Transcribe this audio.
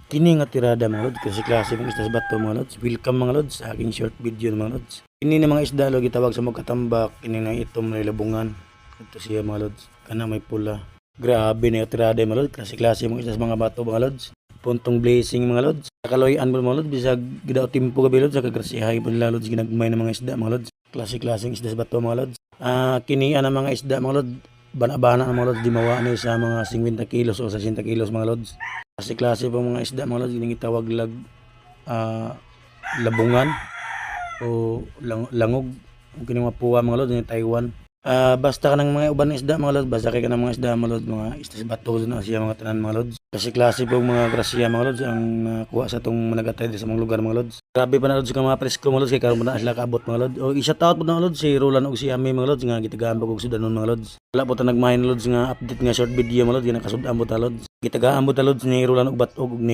Kini nga tirada mga lods, kasi klase mong isda sa bato mga lods. Welcome mga lods sa aking short video mga lods. Kini na mga isda lo gitawag sa mga katambak, kini na itom na ilabungan. Ito siya mga lods, kana may pula. Grabe na yung tirada mga lods, klase mong isda sa mga bato mga lods. Puntong blessing mga lods. Kaloyan mo mga lods, bisag gidaw timpo gabi lods, sa kagrasihay po nila lods, ginagmay ng mga isda mga lods. Klase-klaseng isda sa bato mga lods. Kini ana mga isda mga lods, bana-bana mga lods, di mawa ni sa mga 50 kilos o 60 kilos mga lods. Klase po mga isda mga lods, ginitawag labungan o langog. Kini mga puwa mga lods, ni Taiwan. Basta ka ng mga uban ng isda mga lods, basta kay ka ng mga isda mga lods, mga isda sa bato na siya mga tanan mga lods. Klase po mga grasya mga lods ang nakuha sa itong managatay sa mga lugar mga lods. Grabe pa na lods ka mga presko mga lods, kay karon na sila kaabot mga lods. O isa taot po mga lods, si Roland o si Ami mga lods nga gitagaan po kog sudanon mga lods. Wala po ta nagmahin lods nga update nga short video mga lods, nga nakasudaan po ta lods. Gitagaan po ta lods ni Roland og batog ni